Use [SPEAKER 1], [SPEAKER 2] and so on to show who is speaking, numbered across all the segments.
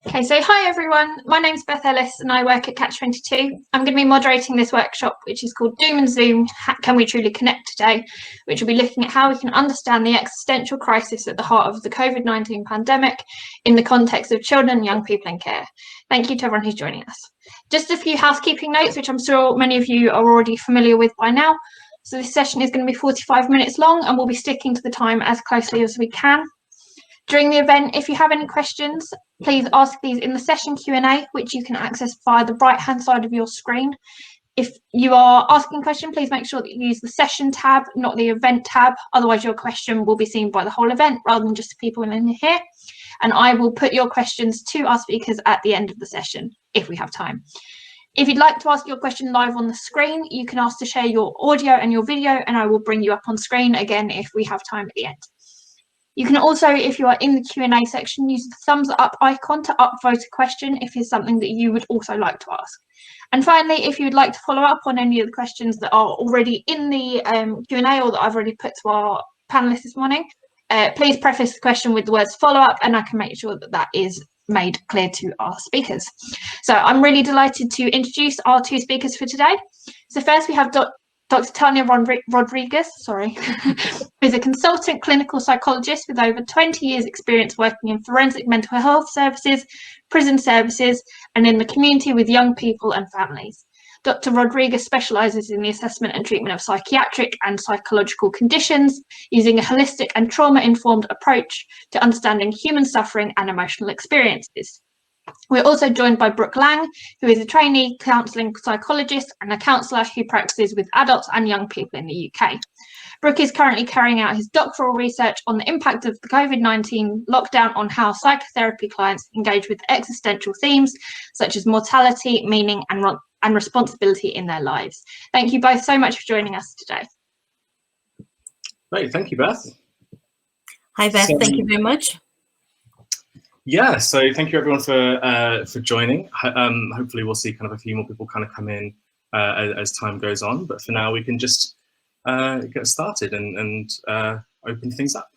[SPEAKER 1] Okay, so hi everyone, my name's Beth Ellis and I work at Catch22. I'm going to be moderating this workshop, which is called Doom and Zoom, Can We Truly Connect today, which will be looking at how we can understand the existential crisis at the heart of the COVID-19 pandemic in the context of children and young people in care. Thank you to everyone who's joining us. Just a few housekeeping notes, which I'm sure many of you are already familiar with by now. So this session is going to be 45 minutes long and we'll be sticking to the time as closely as we can. During the event, if you have any questions, please ask these in the session Q&A, which you can access via the right-hand side of your screen. If you are asking a question, please make sure that you use the session tab, not the event tab. Otherwise, your question will be seen by the whole event rather than just the people in here. And I will put your questions to our speakers at the end of the session, if we have time. If you'd like to ask your question live on the screen, you can ask to share your audio and your video, and I will bring you up on screen again if we have time at the end. You can also, if you are in the Q&A section, use the thumbs up icon to upvote a question if it's something that you would also like to ask. And finally, if you would like to follow up on any of the questions that are already in the Q&A or that I've already put to our panelists this morning, please preface the question with the words follow up and I can make sure that that is made clear to our speakers. So I'm really delighted to introduce our two speakers for today. So first we have Dr. Tania Rodrigues, who's a consultant clinical psychologist with over 20 years experience working in forensic mental health services, prison services, and in the community with young people and families. Dr. Rodrigues specialises in the assessment and treatment of psychiatric and psychological conditions using a holistic and trauma-informed approach to understanding human suffering and emotional experiences. We're also joined by Brook Laing, who is a trainee counselling psychologist and a counsellor who practices with adults and young people in the UK. Brook is currently carrying out his doctoral research on the impact of the COVID-19 lockdown on how psychotherapy clients engage with existential themes such as mortality, meaning and responsibility in their lives. Thank you both so much for joining us today.
[SPEAKER 2] Great, thank you, Beth.
[SPEAKER 3] Hi, Beth. Thank you very much.
[SPEAKER 2] Yeah, so thank you everyone for joining. Hopefully we'll see kind of a few more people kind of come in as time goes on, but for now we can just get started and open things up.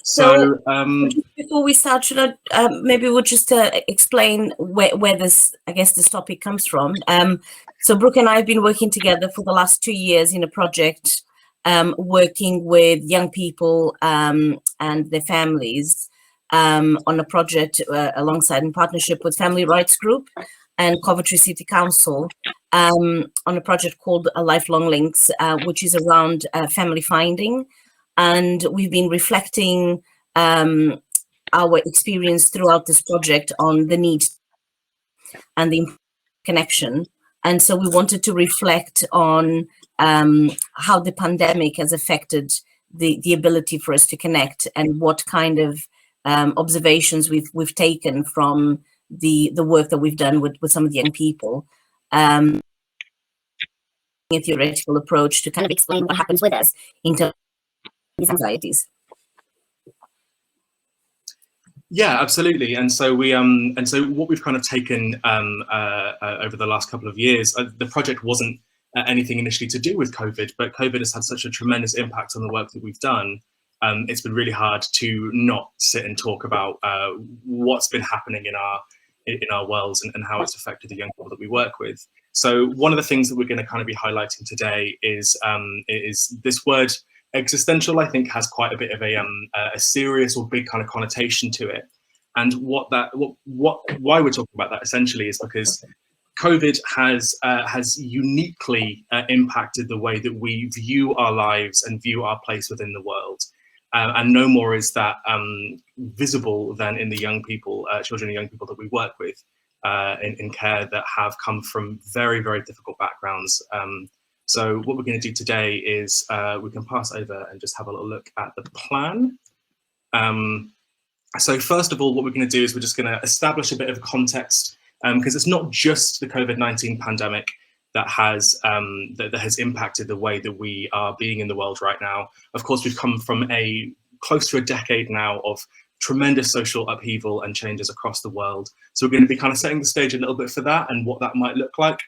[SPEAKER 2] So
[SPEAKER 3] before we start, should I maybe we'll just explain where this, I guess, this topic comes from. So Brook and I have been working together for the last 2 years in a project working with young people and their families on a project alongside in partnership with Family Rights Group and Coventry City Council on a project called Lifelong Links, which is around family finding. And we've been reflecting our experience throughout this project on the need and the connection. And so we wanted to reflect on how the pandemic has affected the ability for us to connect and what kind of observations we've taken from the work that we've done with some of the young people. A theoretical approach to kind of explain what happens with us in terms of these anxieties.
[SPEAKER 2] Yeah, absolutely. And so so what we've kind of taken over the last couple of years, the project wasn't anything initially to do with COVID, but COVID has had such a tremendous impact on the work that we've done. It's been really hard to not sit and talk about what's been happening in our worlds and how it's affected the young people that we work with. So one of the things that we're going to kind of be highlighting today is this word existential. I think has quite a bit of a serious or big kind of connotation to it. And why we're talking about that essentially is because COVID has uniquely impacted the way that we view our lives and view our place within the world. And no more is that visible than in the young people, children and young people that we work with in care that have come from very, very difficult backgrounds. So what we're going to do today is we can pass over and just have a little look at the plan. So first of all, what we're going to do is we're just going to establish a bit of context because it's not just the COVID-19 pandemic that has impacted the way that we are being in the world right now. Of course, we've come from close to a decade now of tremendous social upheaval and changes across the world. So we're going to be kind of setting the stage a little bit for that and what that might look like.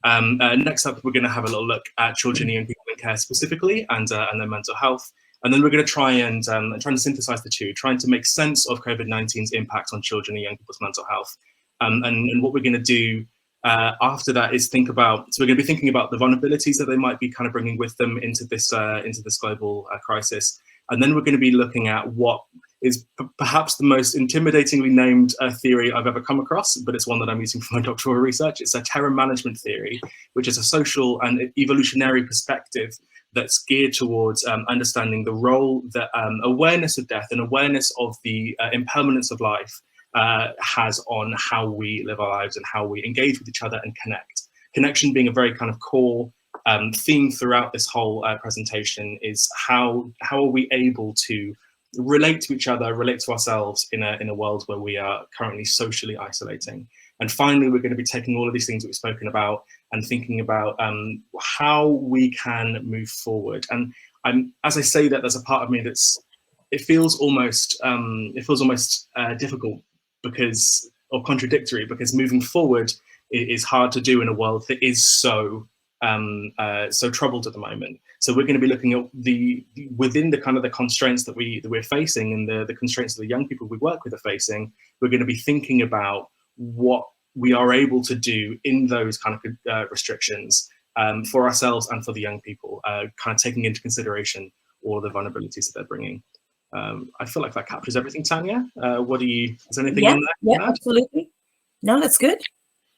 [SPEAKER 2] Next up, we're going to have a little look at children and young people in care specifically and their mental health. And then we're going to try and synthesize the two, trying to make sense of COVID-19's impact on children and young people's mental health. And what we're going to do after that is think about, so we're going to be thinking about the vulnerabilities that they might be kind of bringing with them into this global crisis. And then we're going to be looking at what is perhaps the most intimidatingly named theory I've ever come across, but it's one that I'm using for my doctoral research. It's a terror management theory, which is a social and evolutionary perspective that's geared towards understanding the role that awareness of death and awareness of the impermanence of life has on how we live our lives and how we engage with each other and connect. Connection being a very kind of core theme throughout this whole presentation is how are we able to relate to each other, relate to ourselves in a world where we are currently socially isolating. And finally, we're going to be taking all of these things that we've spoken about and thinking about how we can move forward. And as I say that, there's a part of me it feels almost difficult or contradictory, because moving forward is hard to do in a world that is so troubled at the moment. So we're going to be looking at within the kind of the constraints that we're facing and the constraints that the young people we work with are facing. We're going to be thinking about what we are able to do in those kind of restrictions for ourselves and for the young people, kind of taking into consideration all the vulnerabilities that they're bringing. I feel like that captures everything, Tania. Is there anything in there?
[SPEAKER 3] Yeah, absolutely. No, that's good.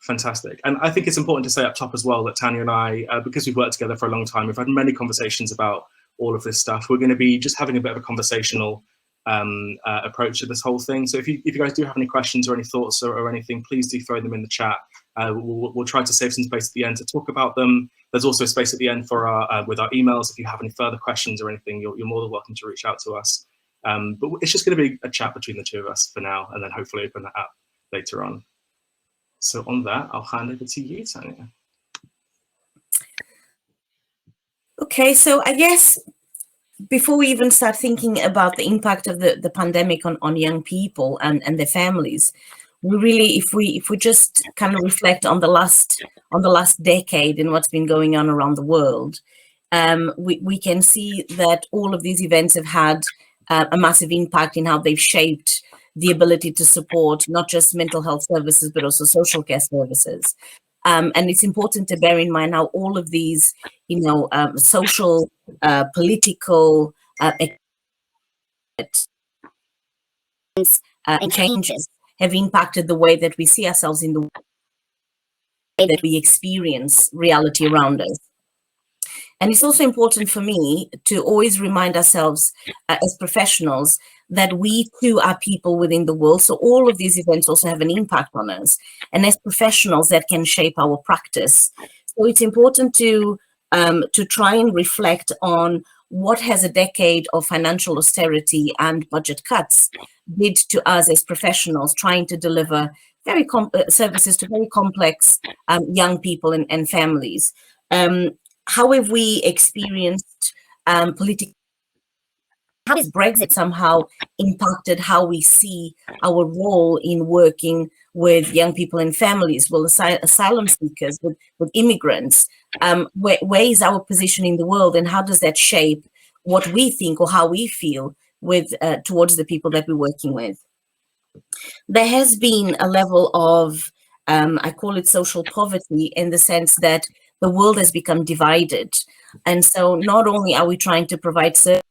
[SPEAKER 2] Fantastic. And I think it's important to say up top as well that Tania and I, because we've worked together for a long time, we've had many conversations about all of this stuff. We're going to be just having a bit of a conversational approach to this whole thing. So if you guys do have any questions or any thoughts or anything, please do throw them in the chat. We'll try to save some space at the end to talk about them. There's also a space at the end for with our emails. If you have any further questions or anything, you're more than welcome to reach out to us. But it's just going to be a chat between the two of us for now, and then hopefully open that up later on. So on that, I'll hand over to you, Tania.
[SPEAKER 3] Okay, so I guess before we even start thinking about the impact of the pandemic on young people and their families, we really, if we just kind of reflect on the last decade and what's been going on around the world, we can see that all of these events have had a massive impact in how they've shaped the ability to support not just mental health services, but also social care services. And it's important to bear in mind how all of these, social, political changes have impacted the way that we see ourselves in the way that we experience reality around us. And it's also important for me to always remind ourselves as professionals that we too are people within the world. So all of these events also have an impact on us. And as professionals, that can shape our practice. So it's important to try and reflect on what has a decade of financial austerity and budget cuts did to us as professionals trying to deliver services to very complex young people and families. How have we experienced political? How has Brexit somehow impacted how we see our role in working with young people and families, with asylum seekers, with immigrants? Where is our position in the world, and how does that shape what we think or how we feel with towards the people that we're working with? There has been a level of, I call it social poverty, in the sense that the world has become divided. And so not only are we trying to provide service,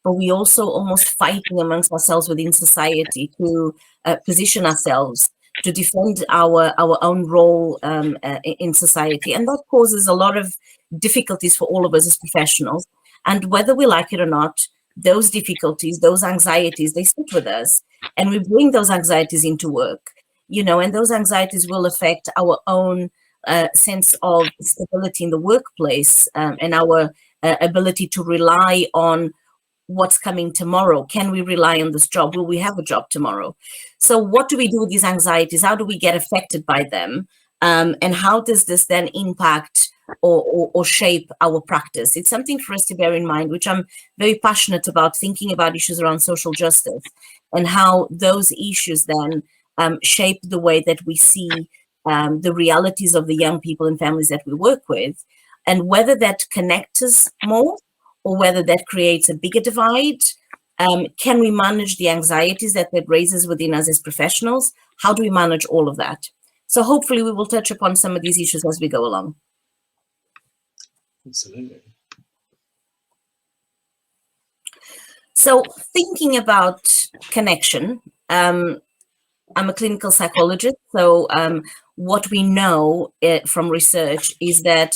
[SPEAKER 3] but we also almost fighting amongst ourselves within society to position ourselves, to defend our own role in society. And that causes a lot of difficulties for all of us as professionals. And whether we like it or not, those difficulties, those anxieties, they sit with us. And we bring those anxieties into work, and those anxieties will affect our own sense of stability in the workplace and our ability to rely on what's coming tomorrow. Can we rely on this job? Will we have a job tomorrow? So what do we do with these anxieties? How do we get affected by them? And how does this then impact or shape our practice? It's something for us to bear in mind, which I'm very passionate about, thinking about issues around social justice and how those issues then shape the way that we see the realities of the young people and families that we work with, and whether that connects us more or whether that creates a bigger divide. Can we manage the anxieties that raises within us as professionals? How do we manage all of that? So hopefully we will touch upon some of these issues as we go along.
[SPEAKER 2] Absolutely.
[SPEAKER 3] So thinking about connection, I'm a clinical psychologist. So what we know from research is that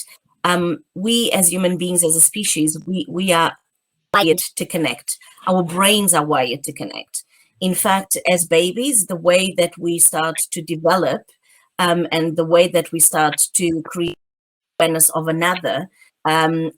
[SPEAKER 3] we as human beings, as a species, we are wired to connect. Our brains are wired to connect. In fact, as babies, the way that we start to develop and the way that we start to create awareness of another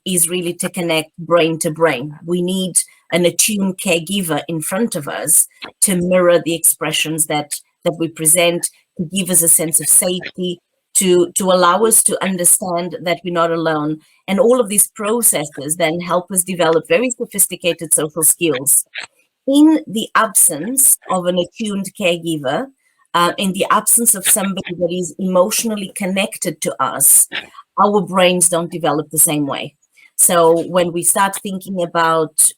[SPEAKER 3] is really to connect brain to brain. We need an attuned caregiver in front of us to mirror the expressions that we present, to give us a sense of safety, to allow us to understand that we're not alone. And all of these processes then help us develop very sophisticated social skills. In the absence of an attuned caregiver, in the absence of somebody that is emotionally connected to us, our brains don't develop the same way. So when we start thinking about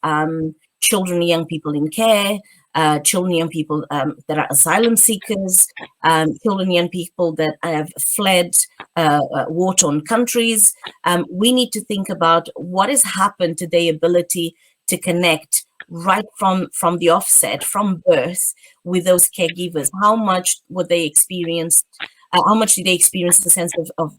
[SPEAKER 3] children and young people in care, children and young people that are asylum seekers, children and young people that have fled war-torn countries, we need to think about what has happened to their ability to connect right from the offset, from birth, with those caregivers. How much would they experience? How much did they experience the sense of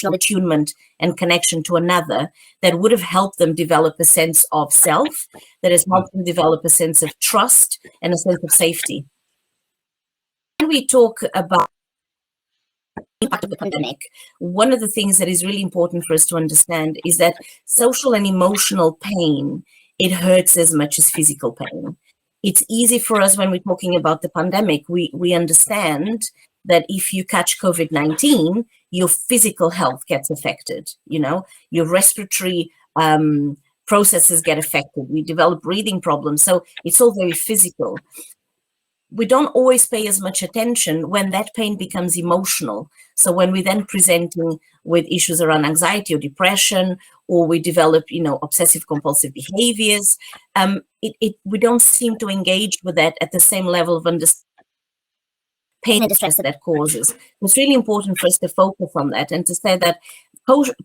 [SPEAKER 3] attunement and connection to another that would have helped them develop a sense of self, that has helped them develop a sense of trust and a sense of safety? When we talk about the impact of the pandemic, one of the things that is really important for us to understand is that social and emotional pain, it hurts as much as physical pain. It's easy for us when we're talking about the pandemic, we understand that if you catch COVID-19, your physical health gets affected, your respiratory processes get affected, we develop breathing problems, so it's all very physical. We don't always pay as much attention when that pain becomes emotional. So when we then presenting with issues around anxiety or depression, or we develop, obsessive compulsive behaviors, we don't seem to engage with that at the same level of understanding pain and distress that causes. It's really important for us to focus on that and to say that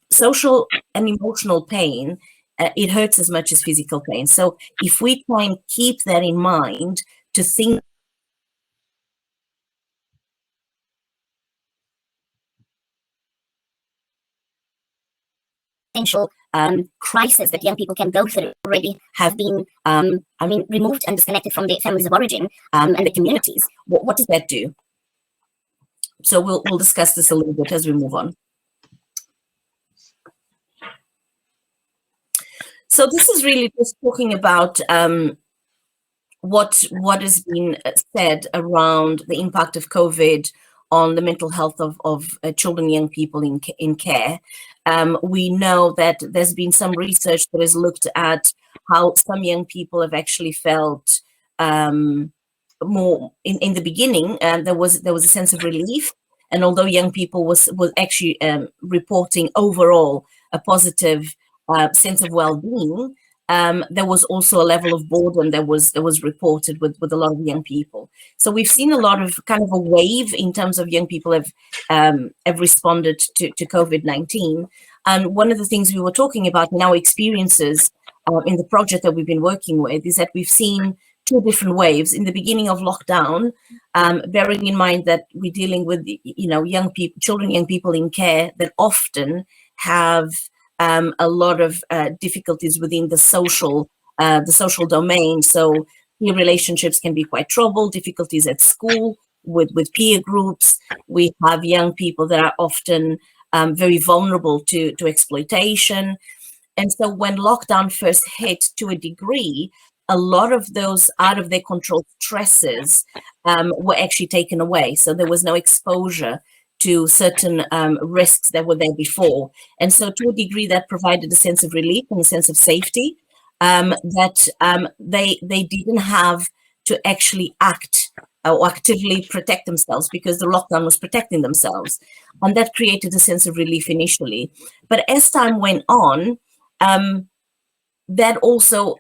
[SPEAKER 3] social and emotional pain, it hurts as much as physical pain. So if we try and keep that in mind, to think potential crisis that young people can go through already have been, removed and disconnected from their families of origin and the communities. What does that do? So we'll discuss this a little bit as we move on. So this is really just talking about what has been said around the impact of COVID on the mental health of children and young people in care. We know that there's been some research that has looked at how some young people have actually felt more in the beginning, there was a sense of relief, and although young people was actually reporting overall a positive sense of well-being, there was also a level of boredom that was reported with a lot of young people. So we've seen a lot of kind of a wave in terms of young people have responded to COVID-19. And one of the things we were talking about in our experiences in the project that we've been working with is that we've seen two different waves. In the beginning of lockdown, bearing in mind that we're dealing with, young people, children, young people in care that often have a lot of difficulties within the social domain. So peer relationships can be quite troubled, difficulties at school with peer groups. We have young people that are often very vulnerable to exploitation. And so when lockdown first hit, to a degree, a lot of those out of their control stresses were actually taken away. So there was no exposure to certain risks that were there before. And so to a degree that provided a sense of relief and a sense of safety, that they didn't have to actually act or actively protect themselves because the lockdown was protecting themselves. And that created a sense of relief initially. But as time went on, that also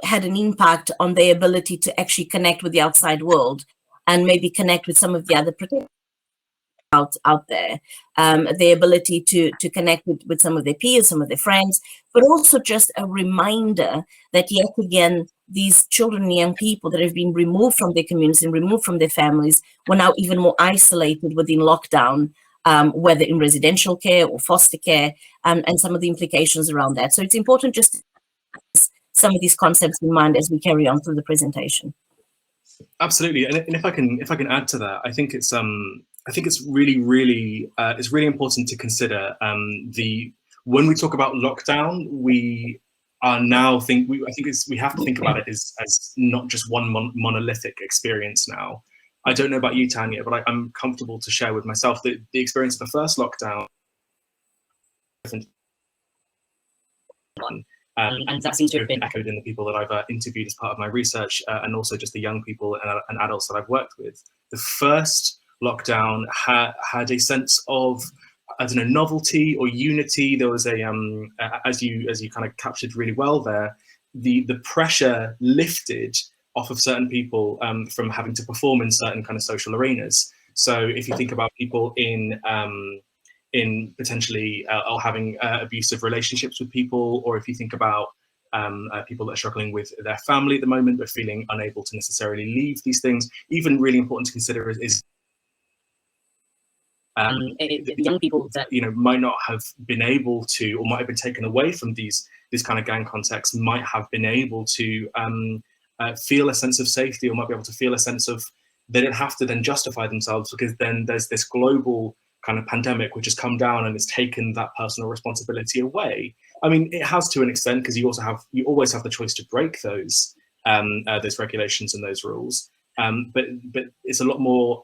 [SPEAKER 3] had an impact on their ability to actually connect with the outside world and maybe connect with some of the other protectors out there, the ability to connect with some of their peers, some of their friends, but also just a reminder that yet again, these children and young people that have been removed from their communities and removed from their families were now even more isolated within lockdown, whether in residential care or foster care, and some of the implications around that. So it's important just to keep some of these concepts in mind as we carry on through the presentation.
[SPEAKER 2] Absolutely, and if I can add to that, I think it's really important to consider when we talk about lockdown, we are now we have to think about it as not just one monolithic experience now. I don't know about you, Tania, but I'm comfortable to share with myself that the experience of the first lockdown, and that seems to have been echoed in the people that I've interviewed as part of my research, and also just the young people and adults that I've worked with. The first lockdown had a sense of, I don't know, novelty or unity. There was a as you kind of captured really well there, the pressure lifted off of certain people from having to perform in certain kind of social arenas. So if you think about people in potentially or having abusive relationships with people, or if you think about people that are struggling with their family at the moment but feeling unable to necessarily leave these things, even really important to consider is young people that might not have been able to, or might have been taken away from this kind of gang context, might have been able to feel a sense of safety, or might be able to feel a sense of they don't have to then justify themselves, because then there's this global kind of pandemic which has come down and it's taken that personal responsibility away. I mean, it has to an extent, because you always have the choice to break those regulations and those rules, but it's a lot more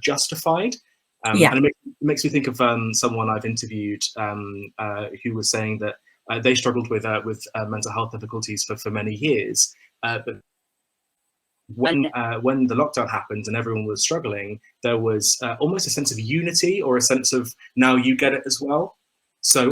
[SPEAKER 2] justified. And it makes me think of someone I've interviewed who was saying that they struggled with mental health difficulties for many years, but when the lockdown happened and everyone was struggling, there was almost a sense of unity, or a sense of, now you get it as well. So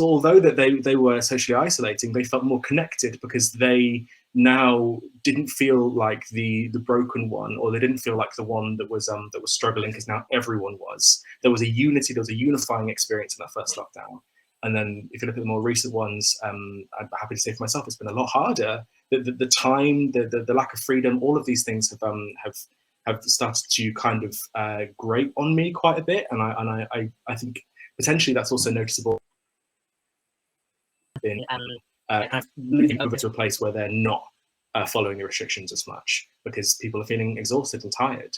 [SPEAKER 2] although that they were socially isolating, they felt more connected, because they now didn't feel like the broken one, or they didn't feel like the one that was struggling, because now everyone was. There was a unity, there was a unifying experience in that first lockdown. And then if you look at the more recent ones, I'm happy to say for myself, it's been a lot harder. The time, the lack of freedom, all of these things have started to kind of grate on me quite a bit, and I think potentially that's also noticeable in kind of moving over to a place where they're not following the restrictions as much, because people are feeling exhausted and tired.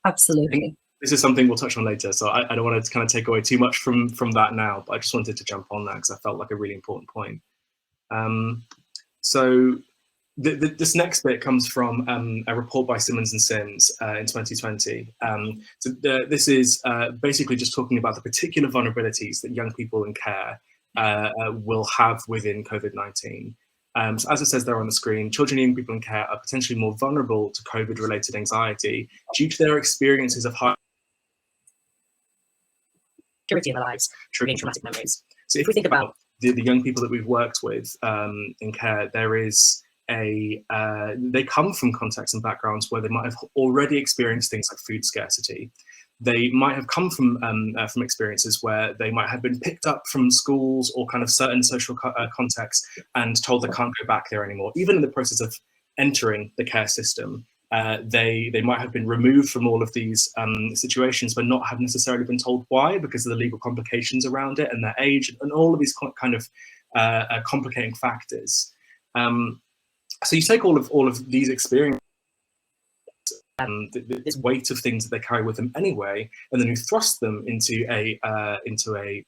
[SPEAKER 3] Absolutely.
[SPEAKER 2] This is something we'll touch on later, so I don't want to kind of take away too much from that now, but I just wanted to jump on that because I felt like a really important point. So this next bit comes from a report by Simmons and Sims in 2020. So this is basically just talking about the particular vulnerabilities that young people in care will have within COVID-19. So as it says there on the screen, children and young people in care are potentially more vulnerable to COVID-related anxiety due to their experiences of high security in their lives, triggering traumatic memories. So if we think about the young people that we've worked with in care, there is they come from contexts and backgrounds where they might have already experienced things like food scarcity. They might have come from experiences where they might have been picked up from schools or kind of certain social contexts and told they can't go back there anymore. Even in the process of entering the care system, they might have been removed from all of these situations, but not have necessarily been told why, because of the legal complications around it and their age and all of these kind of complicating factors. So you take all of these experiences, this weight of things that they carry with them anyway, and then you thrust them into a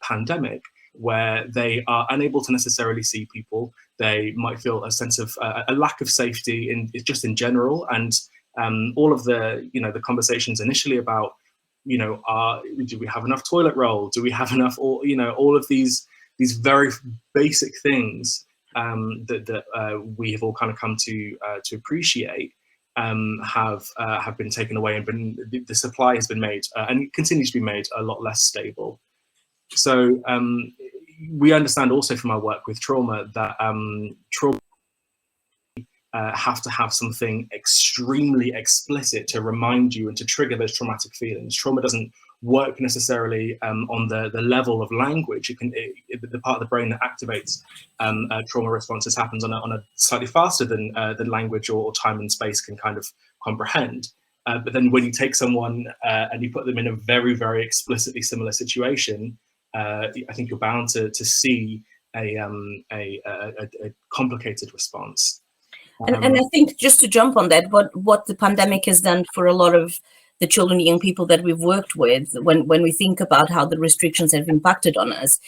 [SPEAKER 2] pandemic where they are unable to necessarily see people. They might feel a sense of a lack of safety in general, and all of the conversations initially about do we have enough toilet roll? Do we have enough? Or all of these very basic things that we have all kind of come to appreciate have been taken away, and the supply has been made and continues to be made a lot less stable. So we understand also from our work with trauma that trauma have to have something extremely explicit to remind you and to trigger those traumatic feelings. Trauma doesn't work necessarily on the level of language. The part of the brain that activates trauma responses happens on a slightly faster than language or time and space can kind of comprehend. But then when you take someone and you put them in a very, very explicitly similar situation, I think you're bound to see a complicated response.
[SPEAKER 3] And I think, just to jump on that, what the pandemic has done for a lot of the children and young people that we've worked with, when we think about how the restrictions have impacted on us,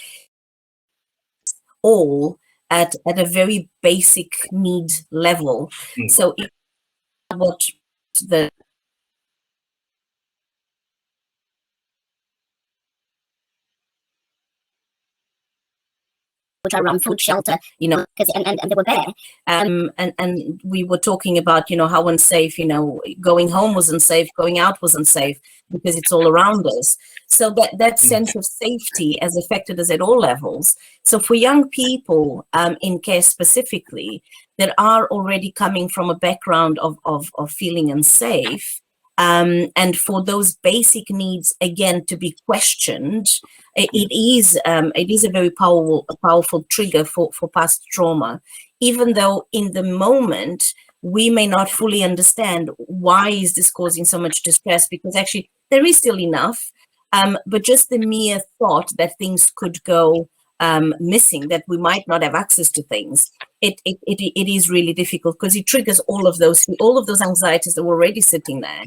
[SPEAKER 3] all at a very basic need level. So what the which are around food, shelter, you know, because and they were there. And we were talking about, you know, how unsafe, you know, going home was unsafe, going out was unsafe because it's all around us. So that sense of safety has affected us at all levels. So for young people in care specifically that are already coming from a background of feeling unsafe, and for those basic needs again to be questioned, it is a very powerful trigger for past trauma, even though in the moment we may not fully understand why is this causing so much distress, because actually there is still enough, but just the mere thought that things could go missing, that we might not have access to things, it is really difficult because it triggers all of those anxieties that were already sitting there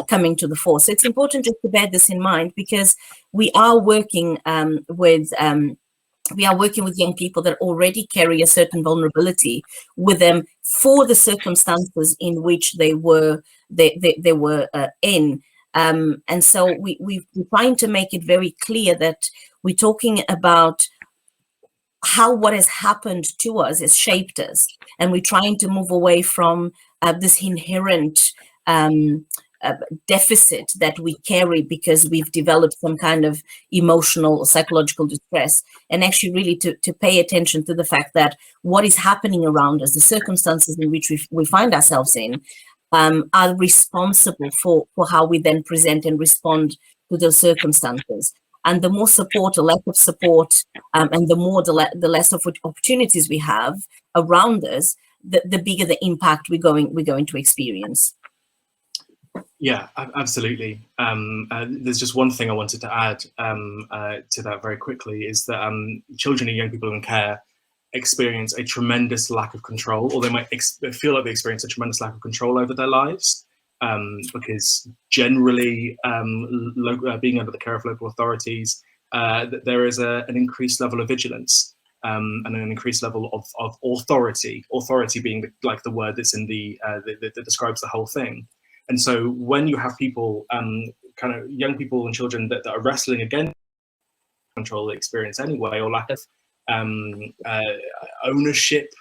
[SPEAKER 3] coming to the fore. So it's important just to bear this in mind, because we are working with young people that already carry a certain vulnerability with them for the circumstances in which they were in. And so we're trying to make it very clear that we're talking about how what has happened to us has shaped us, and we're trying to move away from this inherent deficit that we carry because we've developed some kind of emotional or psychological distress, and actually really to pay attention to the fact that what is happening around us, the circumstances in which we find ourselves in, are responsible for how we then present and respond to those circumstances. And the more support, the lack of support, and the less of opportunities we have around us, the bigger the impact we're going to experience.
[SPEAKER 2] Yeah, absolutely. There's just one thing I wanted to add to that very quickly, is that children and young people in care experience a tremendous lack of control, or they might feel like they experience a tremendous lack of control over their lives, because generally, being under the care of local authorities, there is an increased level of vigilance and an increased level of authority being the word that's in that describes the whole thing. And so when you have people, kind of young people and children that are wrestling against control they experience anyway, or lack of ownership,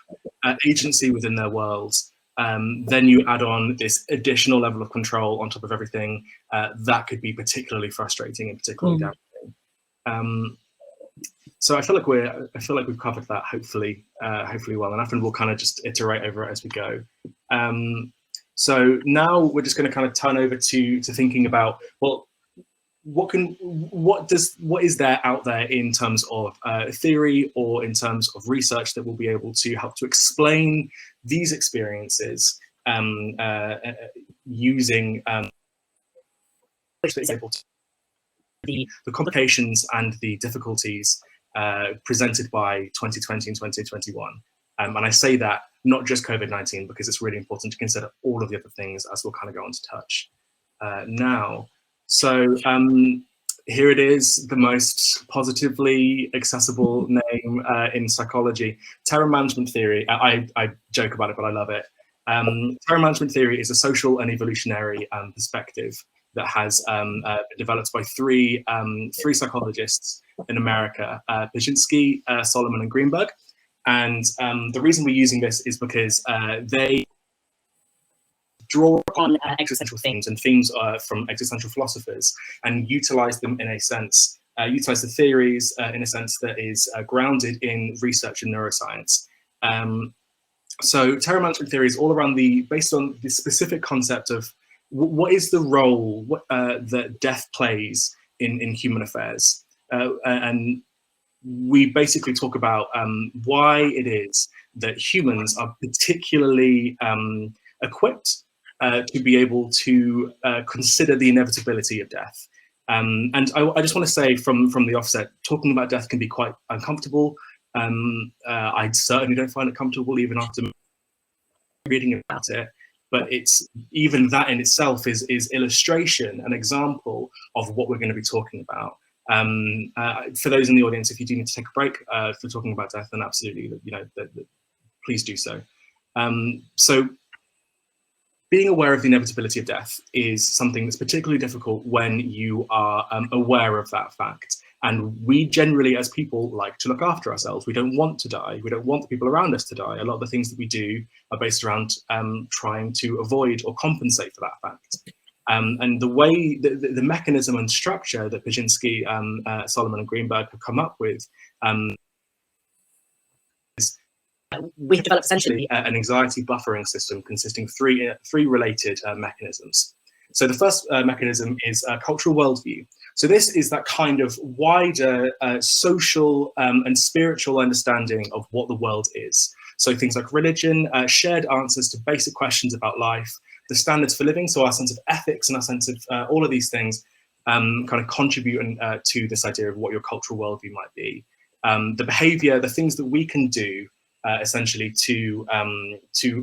[SPEAKER 2] agency within their worlds, then you add on this additional level of control on top of everything, that could be particularly frustrating and particularly damaging. So I feel like we've covered that hopefully well enough, and we'll kind of just iterate over it as we go. So now we're just going to kind of turn over to thinking about, well, what is there out there in terms of theory or in terms of research that will be able to help to explain these experiences using the complications and the difficulties presented by 2020 and 2021. And I say that not just COVID-19, because it's really important to consider all of the other things as we'll kind of go on to touch now. So here it is, the most positively accessible name in psychology. Terror management theory. I joke about it, but I love it. Terror management theory is a social and evolutionary perspective that has been developed by three psychologists in America, Pyshinsky, Solomon, and Greenberg. And the reason we're using this is because they draw upon existential themes and themes from existential philosophers and utilize them in a sense utilize the theories in a sense that is grounded in research and neuroscience. So terror management theory is all around based on the specific concept of what is the role that death plays in human affairs. And we basically talk about why it is that humans are particularly equipped to be able to consider the inevitability of death. And I just want to say from the offset, talking about death can be quite uncomfortable. I certainly don't find it comfortable even after reading about it, but it's even that in itself is illustration, an example of what we're going to be talking about. For those in the audience, if you do need to take a break for talking about death, then absolutely, please do so. So being aware of the inevitability of death is something that's particularly difficult when you are aware of that fact. And we generally, as people, like to look after ourselves. We don't want to die. We don't want the people around us to die. A lot of the things that we do are based around trying to avoid or compensate for that fact. And the way, the mechanism and structure that Pajinski, Solomon and Greenberg have come up with is we have developed essentially an anxiety buffering system consisting of three related mechanisms. So the first mechanism is cultural worldview. So this is that kind of wider social and spiritual understanding of what the world is. So things like religion, shared answers to basic questions about life, the standards for living, so our sense of ethics and our sense of all of these things kind of contribute to this idea of what your cultural worldview might be. The behavior, the things that we can do essentially to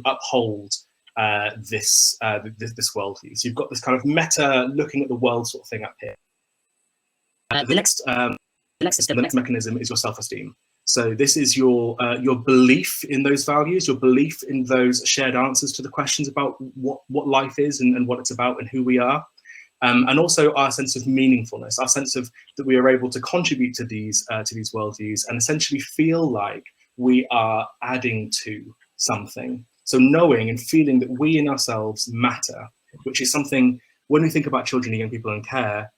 [SPEAKER 2] uphold this worldview. So you've got this kind of meta looking at the world sort of thing up here. The next mechanism is your self-esteem. So this is your belief in those values, your belief in those shared answers to the questions about what life is and what it's about and who we are. And also our sense of meaningfulness, our sense of that we are able to contribute to these worldviews and essentially feel like we are adding to something. So knowing and feeling that we in ourselves matter, which is something, when we think about children and young people in care,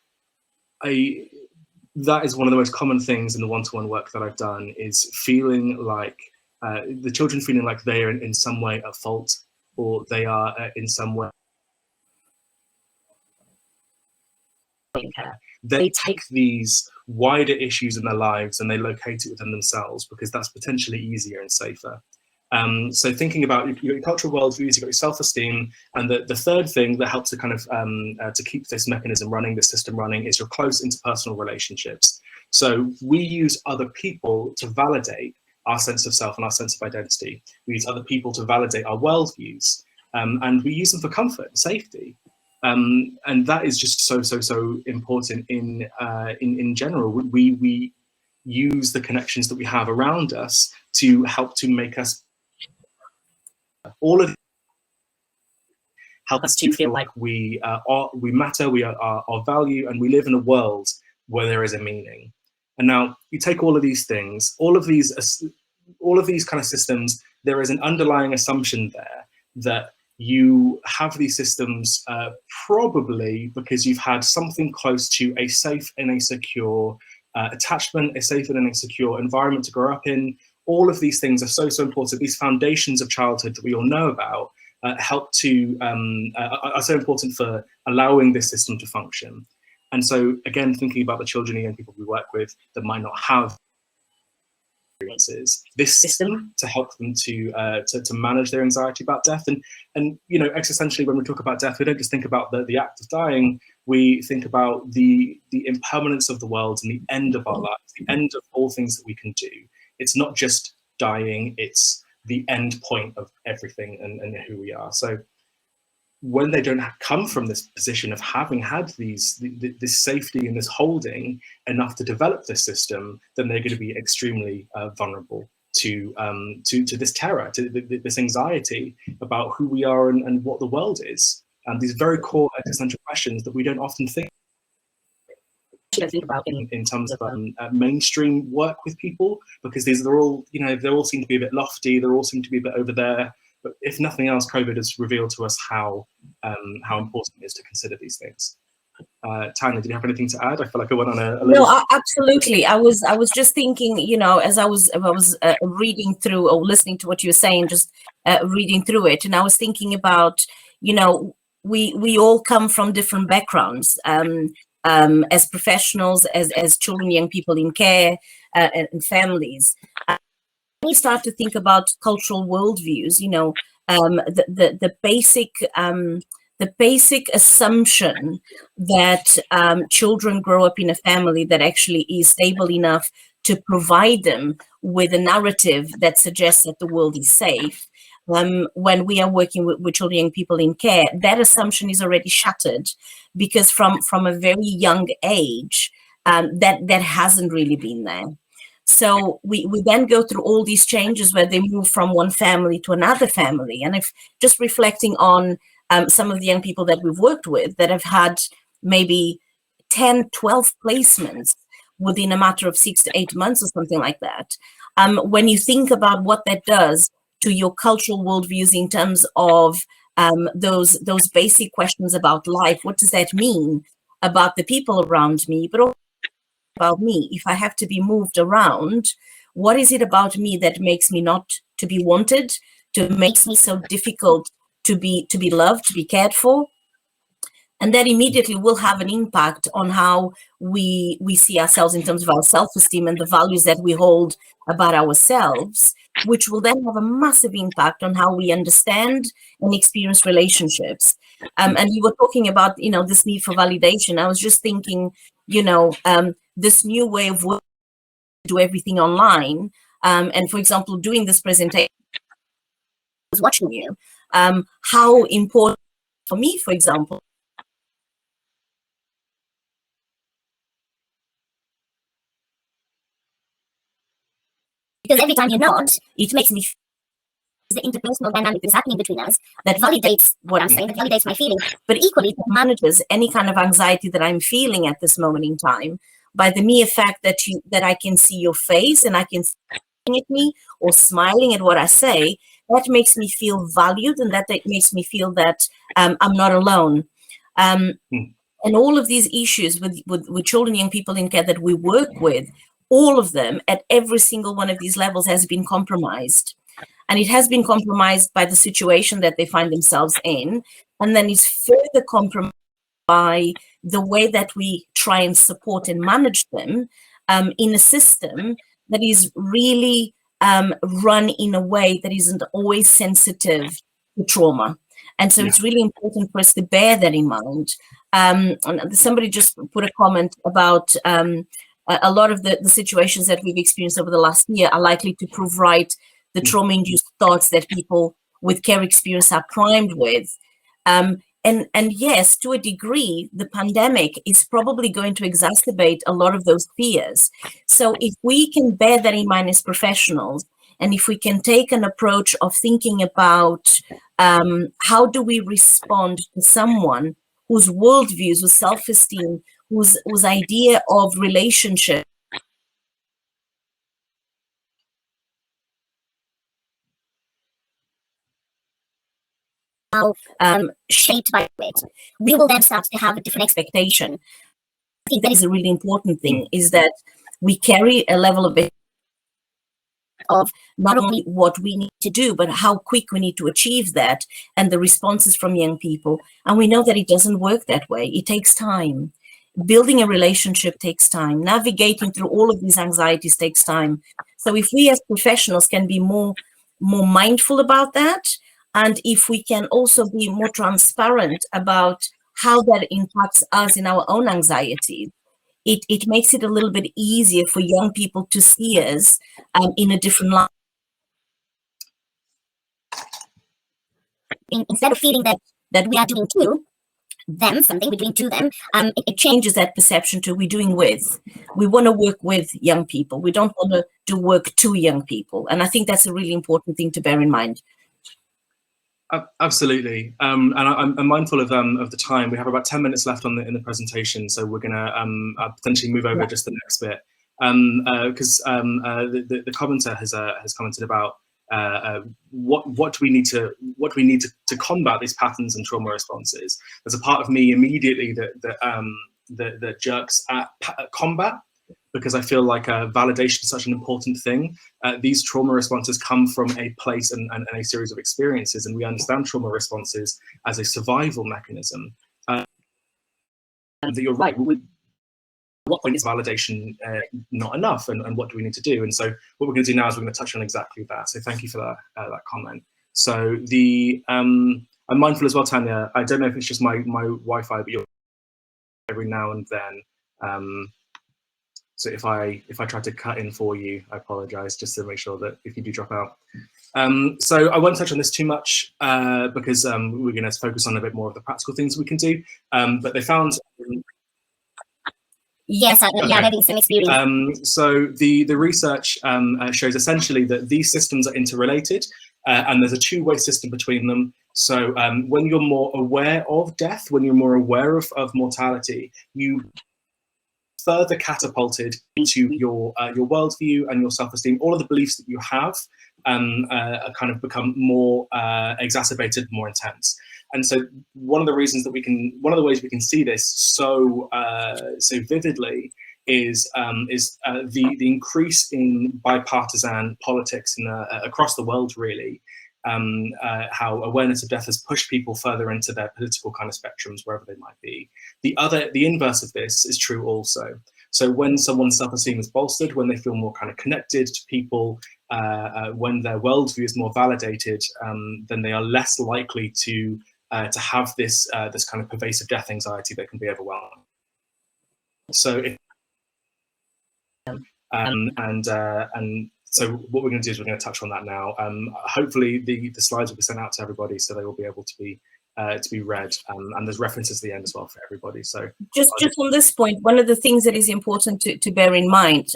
[SPEAKER 2] that is one of the most common things in the one-to-one work that I've done, is feeling like the children feeling like they are in some way at fault, or they are in some way in care. They take these wider issues in their lives and they locate it within themselves because that's potentially easier and safer. So thinking about your cultural worldviews, you've got your self-esteem, and the third thing that helps to kind of to keep this mechanism running, this system running, is your close interpersonal relationships. So we use other people to validate our sense of self and our sense of identity. We use other people to validate our worldviews, and we use them for comfort and safety. And that is just so important in general. We use the connections that we have around us to help to make us all of help us to feel like we matter, we are our value, and we live in a world where there is a meaning. And now you take all of these things, all of these kind of systems, there is an underlying assumption there that you have these systems probably because you've had something close to a safe and a secure attachment, a safe and a secure environment to grow up in. All of these things are so important. These foundations of childhood that we all know about help to are so important for allowing this system to function. And so again, thinking about the children and young people we work with that might not have experiences, this system to help them to manage their anxiety about death. And you know, existentially, when we talk about death, we don't just think about the act of dying. We think about the impermanence of the world and the end of our lives, the end of all things that we can do. It's not just dying, it's the end point of everything and who we are. So when they don't come from this position of having had this safety and this holding enough to develop this system, then they're going to be extremely vulnerable to this terror, to this anxiety about who we are and what the world is. And these very core existential questions that we don't often think about in terms of mainstream work with people, because they're all, you know, they all seem to be a bit lofty, they all seem to be a bit over there. But if nothing else, COVID has revealed to us how important it is to consider these things. Tania, did you have anything to add? I feel like I went on a
[SPEAKER 3] little... No, absolutely. I was just thinking, you know, as I was reading through or listening to what you were saying, just reading through it, and I was thinking about, you know, we all come from different backgrounds, as professionals, as children, young people in care, and families. We start to think about cultural worldviews, you know, the basic assumption that children grow up in a family that actually is stable enough to provide them with a narrative that suggests that the world is safe. When we are working with children, young people in care, that assumption is already shattered, because from a very young age, that hasn't really been there. So we then go through all these changes where they move from one family to another family. And if just reflecting on some of the young people that we've worked with that have had maybe 10, 12 placements within a matter of 6 to 8 months or something like that, when you think about what that does to your cultural worldviews in terms of those basic questions about life, what does that mean about the people around me, but also about me? If I have to be moved around, what is it about me that makes me not to be wanted, to makes me so difficult to be loved, to be cared for? And that immediately will have an impact on how we see ourselves in terms of our self-esteem and the values that we hold about ourselves, which will then have a massive impact on how we understand and experience relationships. And you were talking about, you know, this need for validation. I was just thinking, you know, this new way of working, do everything online. And for example, doing this presentation, I was watching you, how important for me, for example, because every time you nod, it makes me feel the interpersonal dynamic that's happening between us that validates what I'm saying, that validates my feeling, but equally it manages any kind of anxiety that I'm feeling at this moment in time by the mere fact that I can see your face and I can see you at me or smiling at what I say. That makes me feel valued, and that makes me feel that I'm not alone. And all of these issues with children, young people in care that we work with, all of them at every single one of these levels has been compromised. And it has been compromised by the situation that they find themselves in. And then it's further compromised by the way that we try and support and manage them in a system that is really run in a way that isn't always sensitive to trauma. And so it's really important for us to bear that in mind. Somebody just put a comment about a lot of the situations that we've experienced over the last year are likely to prove right the trauma-induced thoughts that people with care experience are primed with. And yes, to a degree, the pandemic is probably going to exacerbate a lot of those fears. So if we can bear that in mind as professionals, and if we can take an approach of thinking about how do we respond to someone whose worldviews, whose self-esteem, whose idea of relationship shaped by it, we will then start to have a different expectation. I think that is a really important thing, is that we carry a level of not only what we need to do, but how quick we need to achieve that, and the responses from young people. And we know that it doesn't work that way. It takes time. Building a relationship takes time. Navigating through all of these anxieties takes time. So if we as professionals can be more mindful about that, and if we can also be more transparent about how that impacts us in our own anxiety, it makes it a little bit easier for young people to see us in a different light. Instead of feeling that we are doing to them something, we're doing to them, it changes that perception to we're doing with. We want to work with young people. We don't want to do work to young people. And I think that's a really important thing to bear in mind.
[SPEAKER 2] Absolutely, and I'm mindful of the time. We have about 10 minutes left in the presentation, so we're going to potentially move over just the next bit, because the commenter has commented about what do we need to what do we need to combat these patterns and trauma responses? There's a part of me immediately that jerks at combat, because I feel like validation is such an important thing. These trauma responses come from a place and a series of experiences, and we understand trauma responses as a survival mechanism. That you're right. What point is validation not enough, and what do we need to do? And so what we're going to do now is we're going to touch on exactly that. So thank you for that comment. So I'm mindful as well, Tania. I don't know if it's just my Wi-Fi, but you're every now and then. So if I try to cut in for you, I apologise, just to make sure that if you do drop out. So I won't touch on this too much because we're going to focus on a bit more of the practical things we can do. But they found.
[SPEAKER 4] Yes, I'm having some experience.
[SPEAKER 2] So the research shows essentially that these systems are interrelated, and there's a two-way system between them. So when you're more aware of death, when you're more aware of mortality, you further catapulted into your worldview and your self-esteem. All of the beliefs that you have kind of become more exacerbated, more intense. And so one of the ways we can see this so vividly is the increase in bipartisan politics across the world, really. How awareness of death has pushed people further into their political kind of spectrums, wherever they might be. The inverse of this is true also. So when someone's self-esteem is bolstered, when they feel more kind of connected to people, when their worldview is more validated, then they are less likely to have this kind of pervasive death anxiety that can be overwhelming. So so what we're going to do is we're going to touch on that now. Hopefully the slides will be sent out to everybody, so they will be able to be read, and there's references at the end as well for everybody. So
[SPEAKER 3] just on this point, one of the things that is important to bear in mind,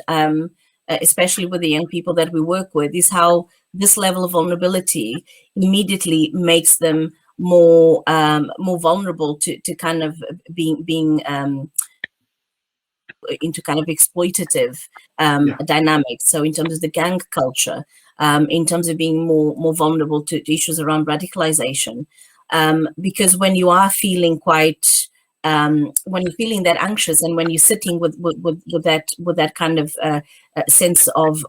[SPEAKER 3] especially with the young people that we work with, is how this level of vulnerability immediately makes them more vulnerable to kind of being into kind of exploitative dynamics. So in terms of the gang culture, in terms of being more vulnerable to issues around radicalization, because when you are feeling quite, when you're feeling that anxious, and when you're sitting with that kind of sense of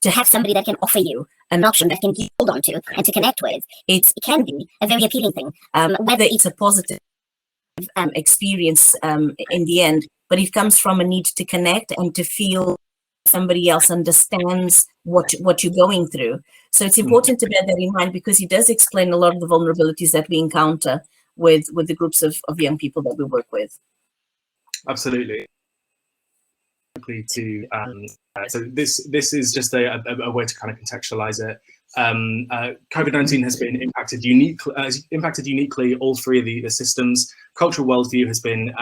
[SPEAKER 4] to have somebody that can offer you an option that can hold on to and to connect with, it can be a very appealing thing.
[SPEAKER 3] Whether it's a positive experience in the end, but it comes from a need to connect and to feel somebody else understands what you're going through. So it's important to bear that in mind, because it does explain a lot of the vulnerabilities that we encounter with the groups of young people that we work with.
[SPEAKER 2] Absolutely. So this is just a way to kind of contextualize it. COVID-19 has been impacted uniquely all three of the systems. Cultural worldview has been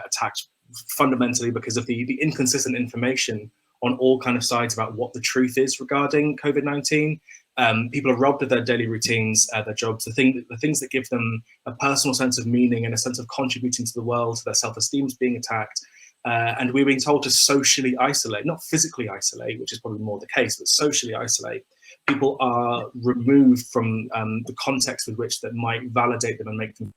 [SPEAKER 2] attacked fundamentally because of the inconsistent information on all kind of sides about what the truth is regarding COVID-19. People are robbed of their daily routines, their jobs, the things that give them a personal sense of meaning and a sense of contributing to the world. Their self-esteem is being attacked. And we're being told to socially isolate, not physically isolate, which is probably more the case, but socially isolate. People are removed from the context with which that might validate them and make them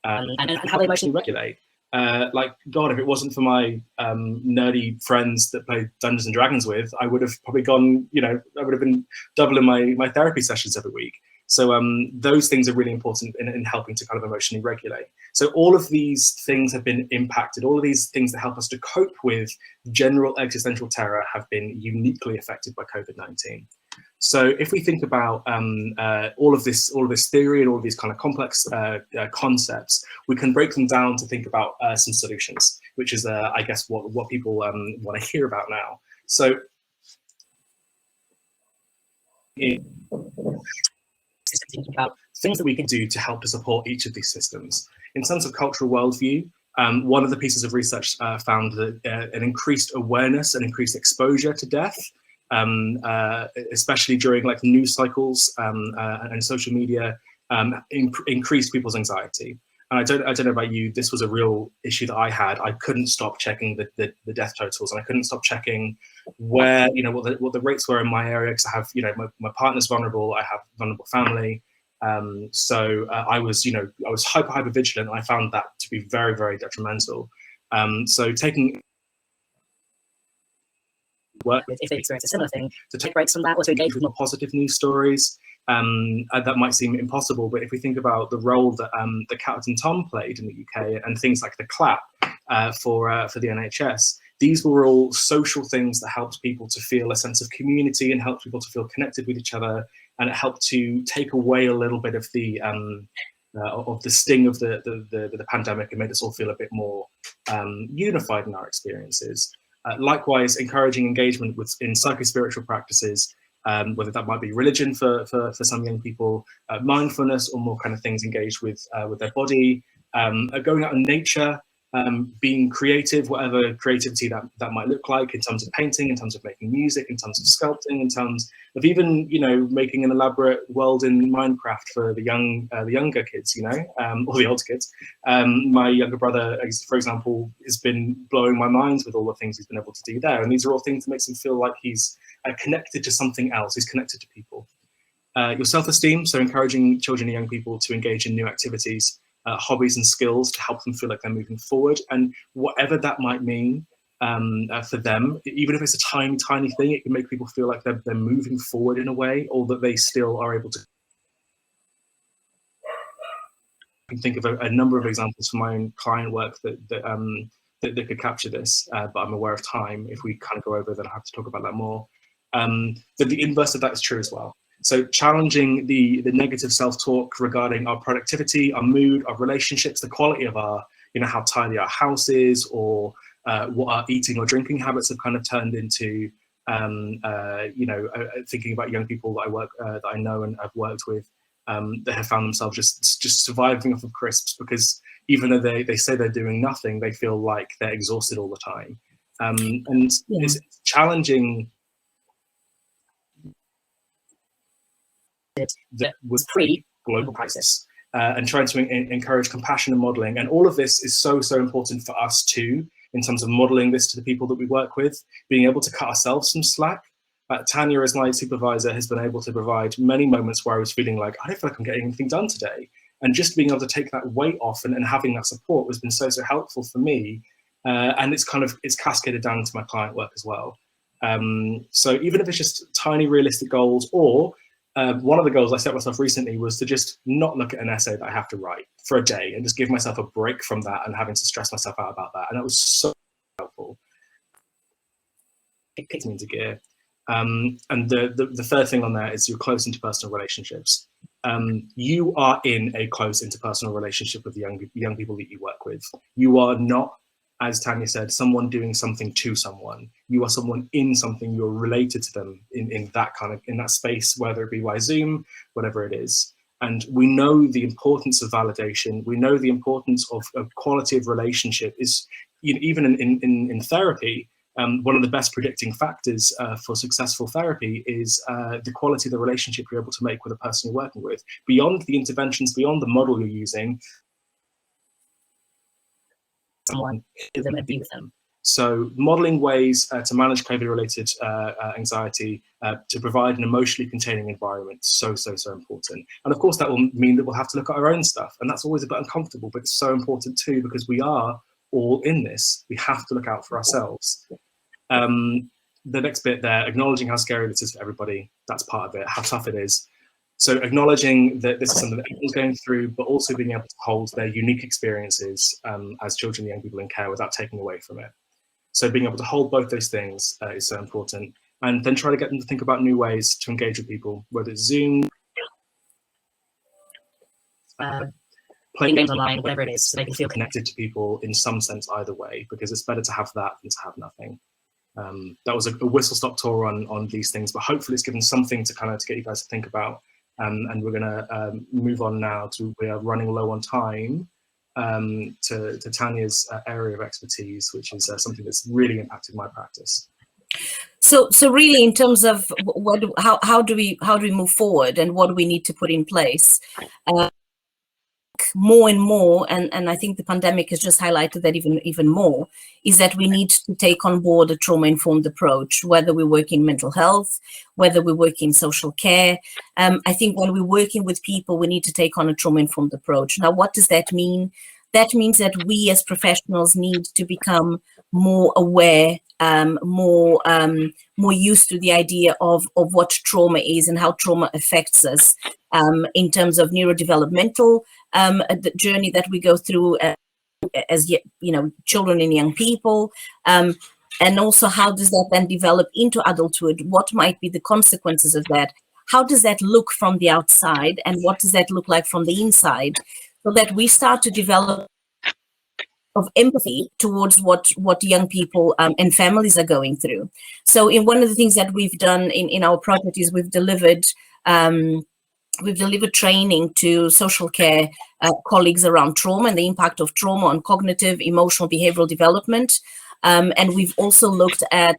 [SPEAKER 2] and how they emotionally regulate. Like, God, if it wasn't for my nerdy friends that played Dungeons and Dragons with, I would have probably gone, I would have been doubling my therapy sessions every week. So those things are really important in helping to kind of emotionally regulate. So all of these things have been impacted. All of these things that help us to cope with general existential terror have been uniquely affected by COVID-19. So if we think about all of this theory and all of these kind of complex concepts, we can break them down to think about some solutions, which is, I guess, what people want to hear about now. So thinking about things that we can do to help to support each of these systems. In terms of cultural worldview, one of the pieces of research found that an increased awareness and increased exposure to death, especially during like news cycles and social media, increased people's anxiety. And I don't know about you, this was a real issue that I had. I couldn't stop checking the death totals, and I couldn't stop checking where, what the rates were in my area, because I have, my partner's vulnerable, I have vulnerable family. So I was hyper vigilant, and I found that to be very, very detrimental. So taking work
[SPEAKER 5] if they experience a similar thing, to take breaks from that, or to engage with
[SPEAKER 2] more positive news stories. That might seem impossible, but if we think about the role that the Cat and Tom played in the UK, and things like the clap for the NHS, these were all social things that helped people to feel a sense of community and helped people to feel connected with each other, and it helped to take away a little bit of the sting of the pandemic and made us all feel a bit more unified in our experiences. Likewise, encouraging engagement in psychospiritual practices, whether that might be religion for some young people, mindfulness, or more kind of things engaged with their body, going out in nature, being creative, whatever creativity that might look like, in terms of painting, in terms of making music, in terms of sculpting, in terms of even making an elaborate world in Minecraft for the younger kids, or the older kids. My younger brother, for example, has been blowing my mind with all the things he's been able to do there, and these are all things that makes him feel like he's connected to something else. He's connected to people. Your self-esteem, so encouraging children and young people to engage in new activities, hobbies and skills to help them feel like they're moving forward, and whatever that might mean for them, even if it's a tiny thing, it can make people feel like they're moving forward in a way, or that they still are able to. I can think of a number of examples from my own client work that could capture this, but I'm aware of time. If we kind of go over, then I have to talk about that more. The inverse of that is true as well. So challenging the negative self-talk regarding our productivity, our mood, our relationships, the quality of our, how tidy our house is, or what our eating or drinking habits have kind of turned into. Thinking about young people that I know and have worked with, that have found themselves just surviving off of crisps, because even though they say they're doing nothing, they feel like they're exhausted all the time. It's challenging. That was pre-global crisis, and trying to encourage compassion and modelling, and all of this is so important for us too, in terms of modelling this to the people that we work with, being able to cut ourselves some slack. Tania, as my supervisor, has been able to provide many moments where I was feeling like I don't feel like I'm getting anything done today, and just being able to take that weight off and having that support has been so helpful for me, and it's cascaded down into my client work as well. So even if it's just tiny realistic goals, or one of the goals I set myself recently was to just not look at an essay that I have to write for a day, and just give myself a break from that and having to stress myself out about that. And that was so helpful. It kicked me into gear. And the third thing on there is your close interpersonal relationships. You are in a close interpersonal relationship with the young people that you work with. You are not, as Tania said, someone doing something to someone. You are someone in something. You're related to them in that space, whether it be by Zoom, whatever it is. And we know the importance of validation. We know the importance of quality of relationship is, even in therapy. One of the best predicting factors for successful therapy is the quality of the relationship you're able to make with the person you're working with. Beyond the interventions, beyond the model you're using, someone with them and be with them. So modeling ways to manage COVID-related anxiety, to provide an emotionally containing environment, so important. And of course, that will mean that we'll have to look at our own stuff, and that's always a bit uncomfortable, but it's so important too, because we are all in this. We have to look out for ourselves. The next bit there, acknowledging how scary this is for everybody. That's part of it, how tough it is. So acknowledging that this is something that everyone's going through, but also being able to hold their unique experiences as children and young people in care without taking away from it. So being able to hold both those things is so important. And then try to get them to think about new ways to engage with people, whether it's Zoom, playing games online, whatever it is, so they can feel connected to people in some sense either way, because it's better to have that than to have nothing. That was a whistle-stop tour on these things, but hopefully it's given something to to get you guys to think about. And we're going to move on now to, we are running low on time, to Tania's area of expertise, which is something that's really impacted my practice.
[SPEAKER 3] So really, in terms of how do we move forward, and what do we need to put in place? more and more, and I think the pandemic has just highlighted that even more, is that we need to take on board a trauma-informed approach, whether we work in mental health, whether we work in social care. I think when we're working with people, we need to take on a trauma-informed approach. Now, what does that mean? That means that we as professionals need to become more aware, more used to the idea of what trauma is and how trauma affects us in terms of neurodevelopmental the journey that we go through as children and young people, and also how does that then develop into adulthood? What might be the consequences of that? How does that look from the outside, and what does that look like from the inside? So that we start to develop of empathy towards what young people and families are going through. So in one of the things that we've done in our project is we've delivered training to social care colleagues around trauma and the impact of trauma on cognitive, emotional, behavioral development. And we've also looked at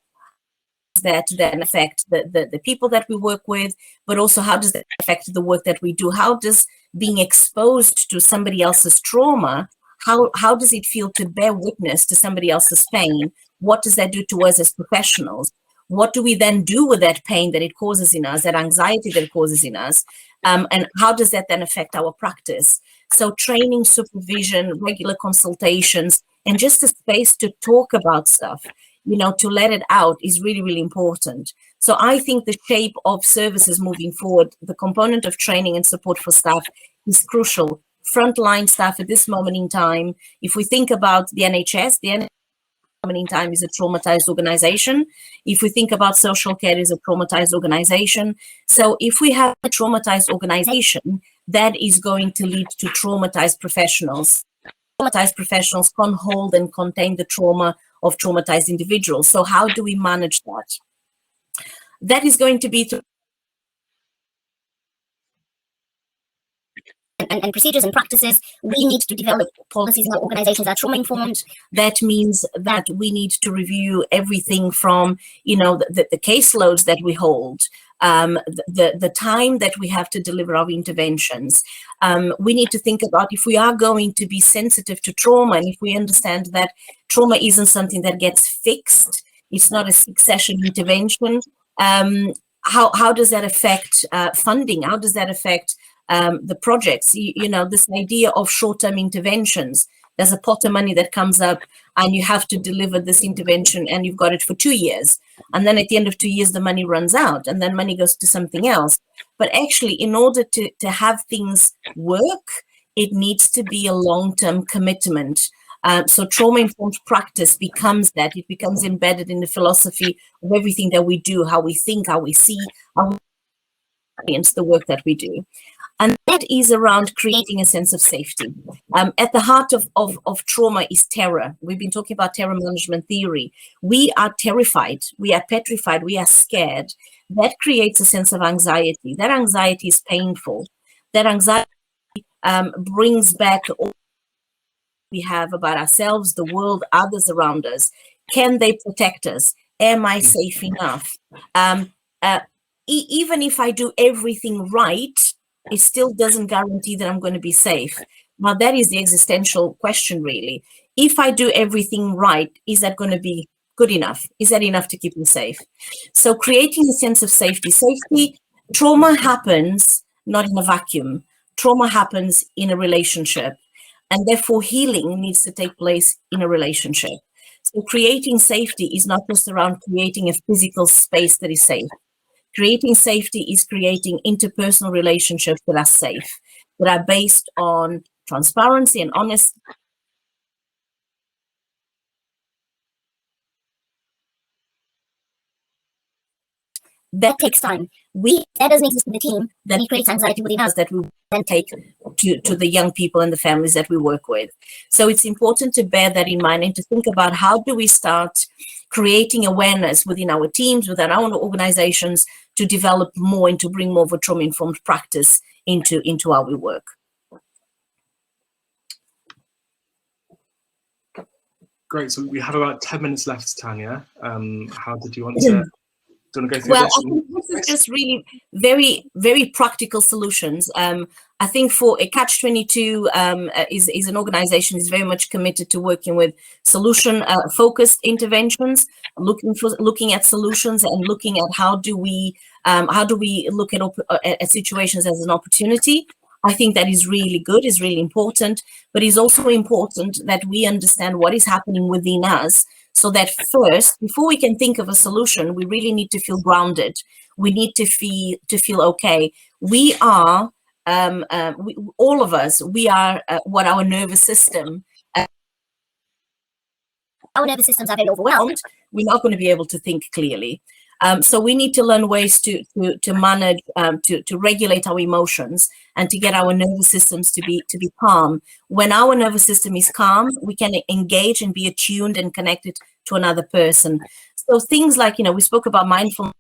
[SPEAKER 3] that then affect the people that we work with, but also how does that affect the work that we do? How does being exposed to somebody else's trauma, how does it feel to bear witness to somebody else's pain? What does that do to us as professionals? What do we then do with that pain that it causes in us, that anxiety that it causes in us? And how does that then affect our practice? So training, supervision, regular consultations, and just a space to talk about stuff, to let it out is really, really important. So I think the shape of services moving forward, the component of training and support for staff is crucial. Frontline staff at this moment in time, if we think about the NHS, in time is a traumatized organization. If we think about social care, is a traumatized organization. So if we have a traumatized organization, that is going to lead to traumatized professionals. Traumatized professionals can't hold and contain the trauma of traumatized individuals. So how do we manage that? That is going to be through
[SPEAKER 4] and procedures and practices. We need to develop policies in our organizations that are trauma-informed.
[SPEAKER 3] That means that we need to review everything from, the caseloads that we hold, the time that we have to deliver our interventions. We need to think about if we are going to be sensitive to trauma, and if we understand that trauma isn't something that gets fixed, it's not a succession intervention. How does that affect funding? How does that affect the projects? This idea of short-term interventions. There's a pot of money that comes up and you have to deliver this intervention and you've got it for 2 years. And then at the end of 2 years, the money runs out and then money goes to something else. But actually, in order to have things work, it needs to be a long-term commitment. So trauma-informed practice becomes that. It becomes embedded in the philosophy of everything that we do, how we think, how we see, how we experience the work that we do. And that is around creating a sense of safety. At the heart of trauma is terror. We've been talking about terror management theory. We are terrified, we are petrified, we are scared. That creates a sense of anxiety. That anxiety is painful. That anxiety brings back all we have about ourselves, the world, others around us. Can they protect us? Am I safe enough? Even if I do everything right, it still doesn't guarantee that I'm going to be safe. Now, that is the existential question, really. If I do everything right, is that going to be good enough? Is that enough to keep me safe? So creating a sense of safety. Trauma happens not in a vacuum. Trauma happens in a relationship. And therefore, healing needs to take place in a relationship. So creating safety is not just around creating a physical space that is safe. Creating safety is creating interpersonal relationships that are safe, that are based on transparency and honesty.
[SPEAKER 4] That takes time. That doesn't exist in the team. Then it creates anxiety within us
[SPEAKER 3] that we then take to the young people and the families that we work with. So it's important to bear that in mind and to think about how do we start creating awareness within our teams, within our own organizations, to develop more and to bring more of a trauma-informed practice into how we work.
[SPEAKER 2] Great. So we have about 10 minutes left, Tania. How did you want to? Do you want to go through
[SPEAKER 3] Well,
[SPEAKER 2] this?
[SPEAKER 3] I think this is just really very, very practical solutions. I think for a Catch-22 is an organization is very much committed to working with solution focused interventions, looking at solutions and looking at how do we look at situations as an opportunity. I think that is really good, is really important, but it's also important that we understand what is happening within us, so that first, before we can think of a solution, we really need to feel grounded. We need to feel okay. We are, all of us, we are what our nervous system.
[SPEAKER 4] Our nervous systems are very overwhelmed.
[SPEAKER 3] We're not going to be able to think clearly. So we need to learn ways to manage, to regulate our emotions and to get our nervous systems to be calm. When our nervous system is calm, we can engage and be attuned and connected to another person. So things like, we spoke about mindfulness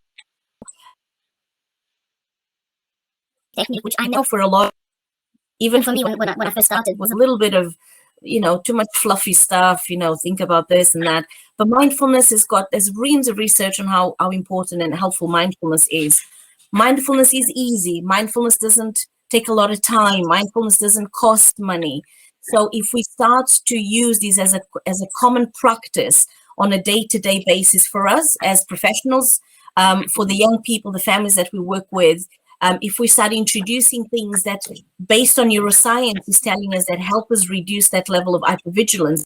[SPEAKER 4] technique, which I know
[SPEAKER 3] for a lot,
[SPEAKER 4] even for me when I first started,
[SPEAKER 3] was a little bit of, too much fluffy stuff, think about this and that. But mindfulness there's reams of research on how important and helpful mindfulness is. Mindfulness is easy. Mindfulness doesn't take a lot of time. Mindfulness doesn't cost money. So if we start to use these as a common practice on a day-to-day basis for us as professionals, for the young people, the families that we work with, if we start introducing things that, based on neuroscience, is telling us that help us reduce that level of hypervigilance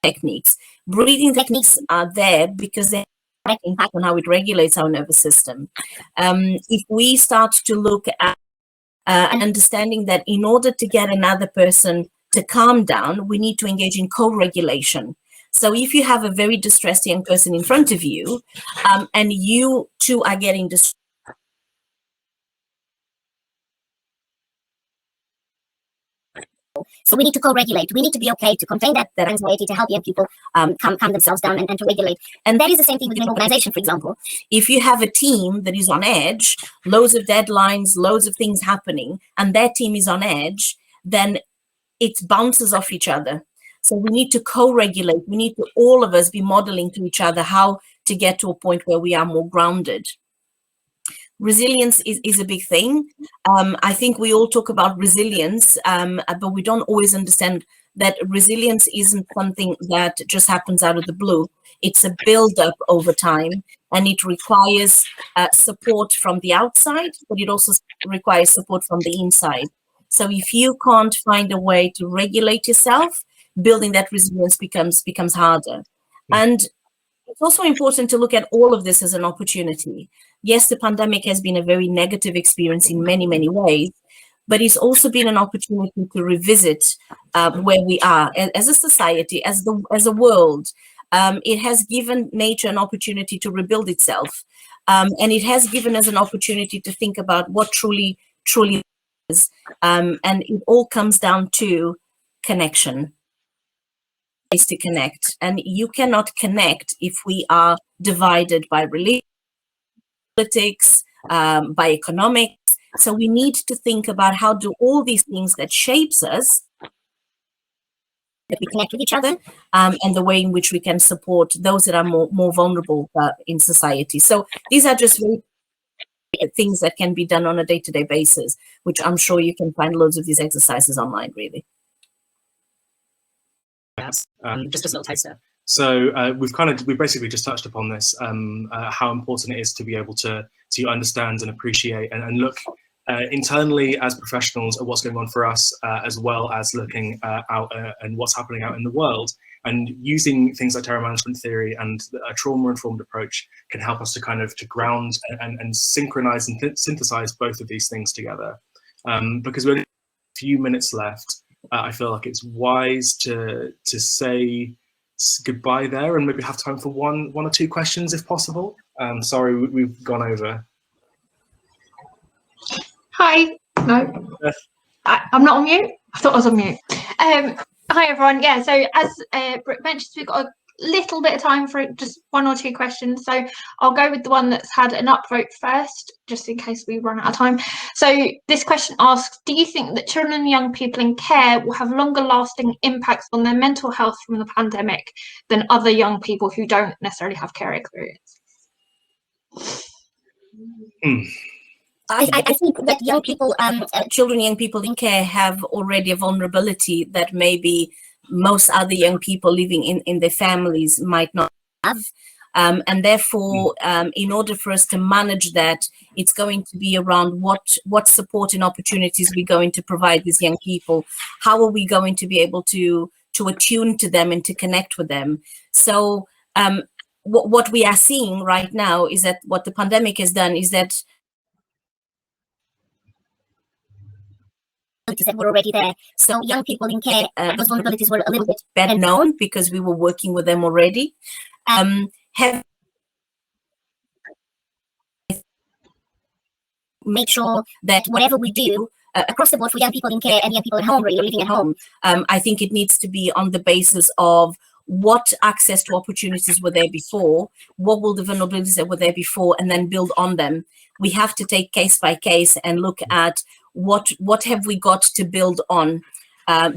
[SPEAKER 3] techniques. Breathing techniques are there because they have an impact on how it regulates our nervous system. If we start to look at understanding that in order to get another person to calm down, we need to engage in co-regulation. So if you have a very distressed young person in front of you, and you too are getting distressed,
[SPEAKER 4] so we need to co-regulate. We need to be okay to contain that anxiety, to help young people calm themselves down and to regulate. And that is the same thing within an organization, for example.
[SPEAKER 3] If you have a team that is on edge, loads of deadlines, loads of things happening, and their team is on edge, then it bounces off each other. So we need to co-regulate. We need to, all of us, be modeling to each other how to get to a point where we are more grounded. Resilience is a big thing. I think we all talk about resilience, but we don't always understand that resilience isn't something that just happens out of the blue. It's a build-up over time, and it requires support from the outside, but it also requires support from the inside. So if you can't find a way to regulate yourself, building that resilience becomes harder. And it's also important to look at all of this as an opportunity. Yes, the pandemic has been a very negative experience in many, many ways, but it's also been an opportunity to revisit where we are as a society, as a world. It has given nature an opportunity to rebuild itself, and it has given us an opportunity to think about what truly is. And it all comes down to connection. Is to connect, and you cannot connect if we are divided by religion, politics, by economics. So we need to think about how do all these things that shapes us, that we connect with each other, and the way in which we can support those that are more vulnerable in society. So these are just very things that can be done on a day-to-day basis, which I'm sure you can find loads of these exercises online, really.
[SPEAKER 5] Just a little taster.
[SPEAKER 2] So we basically just touched upon this, how important it is to be able to understand and appreciate and look internally as professionals at what's going on for us, as well as looking out and what's happening out in the world. And using things like terror management theory and a trauma-informed approach can help us to ground and synchronize and synthesize both of these things together. Because we only have a few minutes left, I feel like it's wise to say goodbye there and maybe have time for one or two questions if possible. Sorry, we've gone over.
[SPEAKER 1] Hi. No, I'm not on mute. I thought I was on mute. Hi everyone. Yeah, so as Brook mentioned, we've got a little bit of time for just one or two questions. So I'll go with the one that's had an upvote first, just in case we run out of time. So this question asks, do you think that children and young people in care will have longer lasting impacts on their mental health from the pandemic than other young people who don't necessarily have care experience?
[SPEAKER 4] I think that young people,
[SPEAKER 3] children, young people in care have already a vulnerability that maybe most other young people living in their families might not have. And therefore, in order for us to manage that, it's going to be around what support and opportunities we're going to provide these young people. How are we going to be able to attune to them and to connect with them? So what we are seeing right now is that what the pandemic has done is that
[SPEAKER 4] were already there. So young people in care, those vulnerabilities were a little bit
[SPEAKER 3] better known because we were working with them already. Have
[SPEAKER 4] make sure that whatever we do across the board for young people in care and young people at home, really living at home,
[SPEAKER 3] I think it needs to be on the basis of what access to opportunities were there before, what will the vulnerabilities that were there before, and then build on them. We have to take case by case and look at what have we got to build on,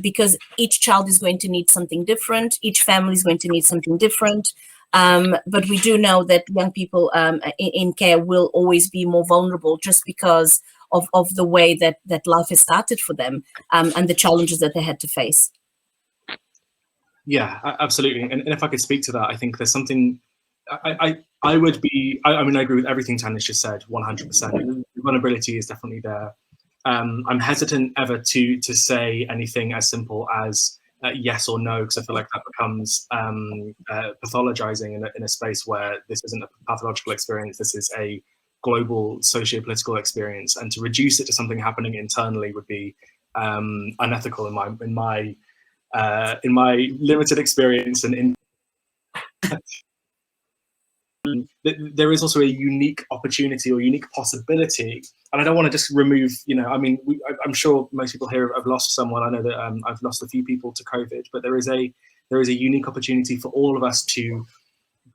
[SPEAKER 3] because each child is going to need something different, each family is going to need something different. But we do know that young people in care will always be more vulnerable just because of the way that life has started for them, and the challenges that they had to face.
[SPEAKER 2] Yeah, absolutely. And if I could speak to that, I think there's something I mean, I agree with everything Tania's just said, 100%. Vulnerability is definitely there. I'm hesitant ever to say anything as simple as yes or no, because I feel like that becomes pathologizing in a space where this isn't a pathological experience. This is a global socio-political experience, and to reduce it to something happening internally would be unethical in my limited experience. And there is also a unique opportunity or unique possibility, and I don't want to just remove, I mean, I'm sure most people here have lost someone. I know that I've lost a few people to COVID, but there is a unique opportunity for all of us to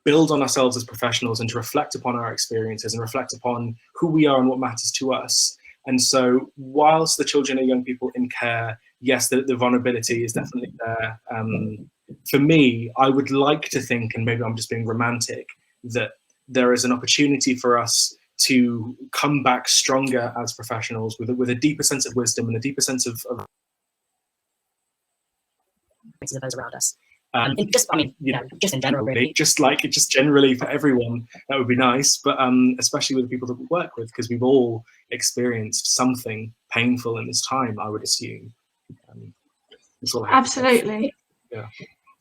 [SPEAKER 2] build on ourselves as professionals and to reflect upon our experiences and reflect upon who we are and what matters to us. And so whilst the children and young people in care, yes, the vulnerability is definitely there. For me, I would like to think, and maybe I'm just being romantic, that there is an opportunity for us to come back stronger as professionals with a deeper sense of wisdom and a deeper sense of
[SPEAKER 5] those around us. Just, I mean, just in general, really.
[SPEAKER 2] Just generally for everyone, that would be nice, but especially with the people that we work with, because we've all experienced something painful in this time, I would assume. That's all I have to say.
[SPEAKER 1] Absolutely.
[SPEAKER 2] Yeah.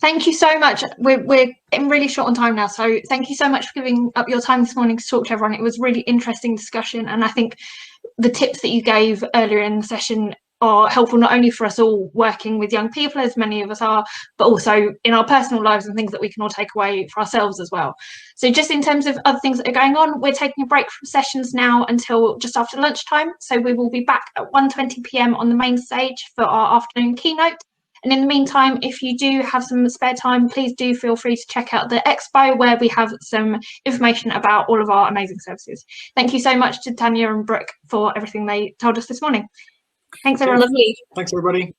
[SPEAKER 1] Thank you so much. We're getting really short on time now, so thank you so much for giving up your time this morning to talk to everyone. It was a really interesting discussion, and I think the tips that you gave earlier in the session are helpful not only for us all working with young people, as many of us are, but also in our personal lives and things that we can all take away for ourselves as well. So just in terms of other things that are going on, we're taking a break from sessions now until just after lunchtime. So we will be back at 1:20 p.m. on the main stage for our afternoon keynote. And in the meantime, if you do have some spare time, please do feel free to check out the expo, where we have some information about all of our amazing services. Thank you so much to Tania and Brook for everything they told us this morning. Thanks, everyone.
[SPEAKER 3] Lovely.
[SPEAKER 2] Thanks, everybody.